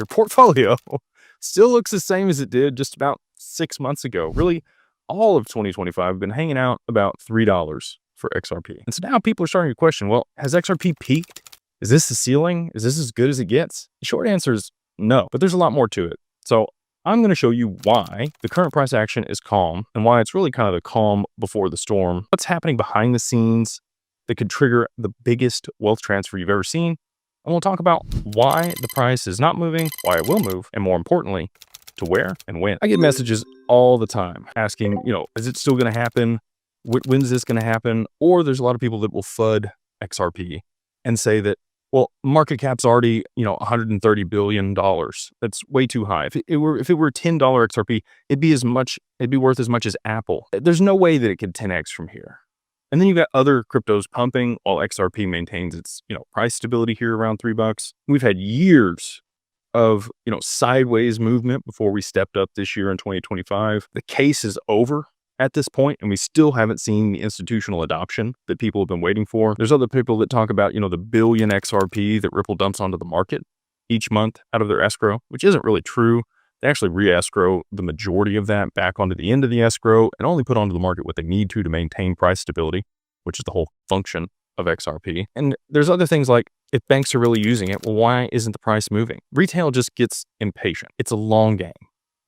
your portfolio still looks the same as it did just about 6 months ago. Really, all of 2025 have been hanging out about $3 for XRP. And so now people are starting to question, well, has XRP peaked? Is this the ceiling? Is this as good as it gets? The short answer is no, but there's a lot more to it. So I'm going to show you why the current price action is calm and why it's really kind of the calm before the storm. What's happening behind the scenes that could trigger the biggest wealth transfer you've ever seen. And we'll talk about why the price is not moving, why it will move, and more importantly, to where and when. I get messages all the time asking, is it still going to happen? When's this going to happen? Or there's a lot of people that will FUD XRP and say that, well, market cap's already, $130 billion. That's way too high. If it were $10 XRP, it'd be worth as much as Apple. There's no way that it could 10x from here. And then you've got other cryptos pumping while XRP maintains its, price stability here around $3. We've had years of, sideways movement before we stepped up this year in 2025. The case is over at this point, and we still haven't seen the institutional adoption that people have been waiting for. There's other people that talk about, the billion XRP that Ripple dumps onto the market each month out of their escrow, which isn't really true. They actually re-escrow the majority of that back onto the end of the escrow and only put onto the market what they need to maintain price stability, which is the whole function of XRP. And there's other things like, if banks are really using it, well, why isn't the price moving? Retail just gets impatient. It's a long game.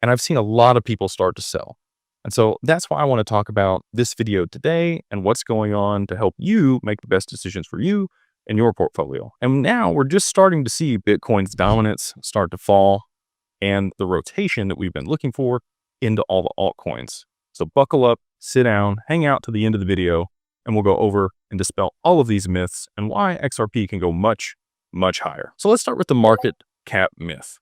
And I've seen a lot of people start to sell. And so that's why I want to talk about this video today and what's going on to help you make the best decisions for you and your portfolio. And now we're just starting to see Bitcoin's dominance start to fall and the rotation that we've been looking for into all the altcoins. So buckle up, sit down, hang out to the end of the video, and we'll go over and dispel all of these myths and why XRP can go much, much higher. So let's start with the market cap myth.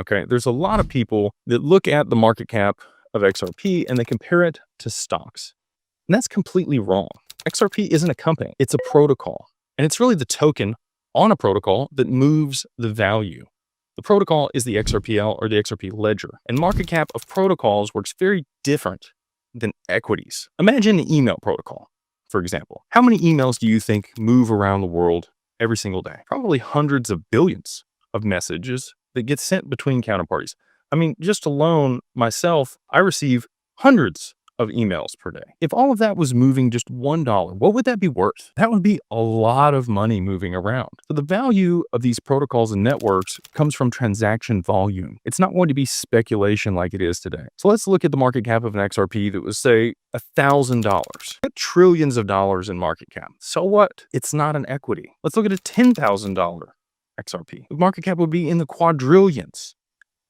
Okay, there's a lot of people that look at the market cap of XRP and they compare it to stocks. And that's completely wrong. XRP isn't a company, it's a protocol. And it's really the token on a protocol that moves the value. The protocol is the XRPL or the XRP ledger. And market cap of protocols works very different than equities. Imagine an email protocol, for example. How many emails do you think move around the world every single day? Probably hundreds of billions of messages that get sent between counterparties. I mean, just alone, myself, I receive hundreds of emails per day. If all of that was moving just $1, what would that be worth? That would be a lot of money moving around. So the value of these protocols and networks comes from transaction volume. It's not going to be speculation like it is today. So let's look at the market cap of an XRP that was, say, $1,000. Trillions of dollars in market cap. So what? It's not an equity. Let's look at a $10,000 XRP. The market cap would be in the quadrillions.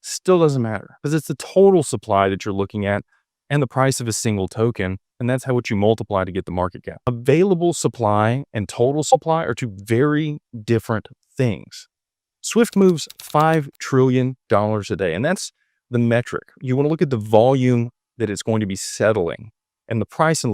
Still doesn't matter because it's the total supply that you're looking at and the price of a single token. And that's what you multiply to get the market cap. Available supply and total supply are two very different things. Swift moves $5 trillion a day. And that's the metric. You want to look at the volume that it's going to be settling and the price and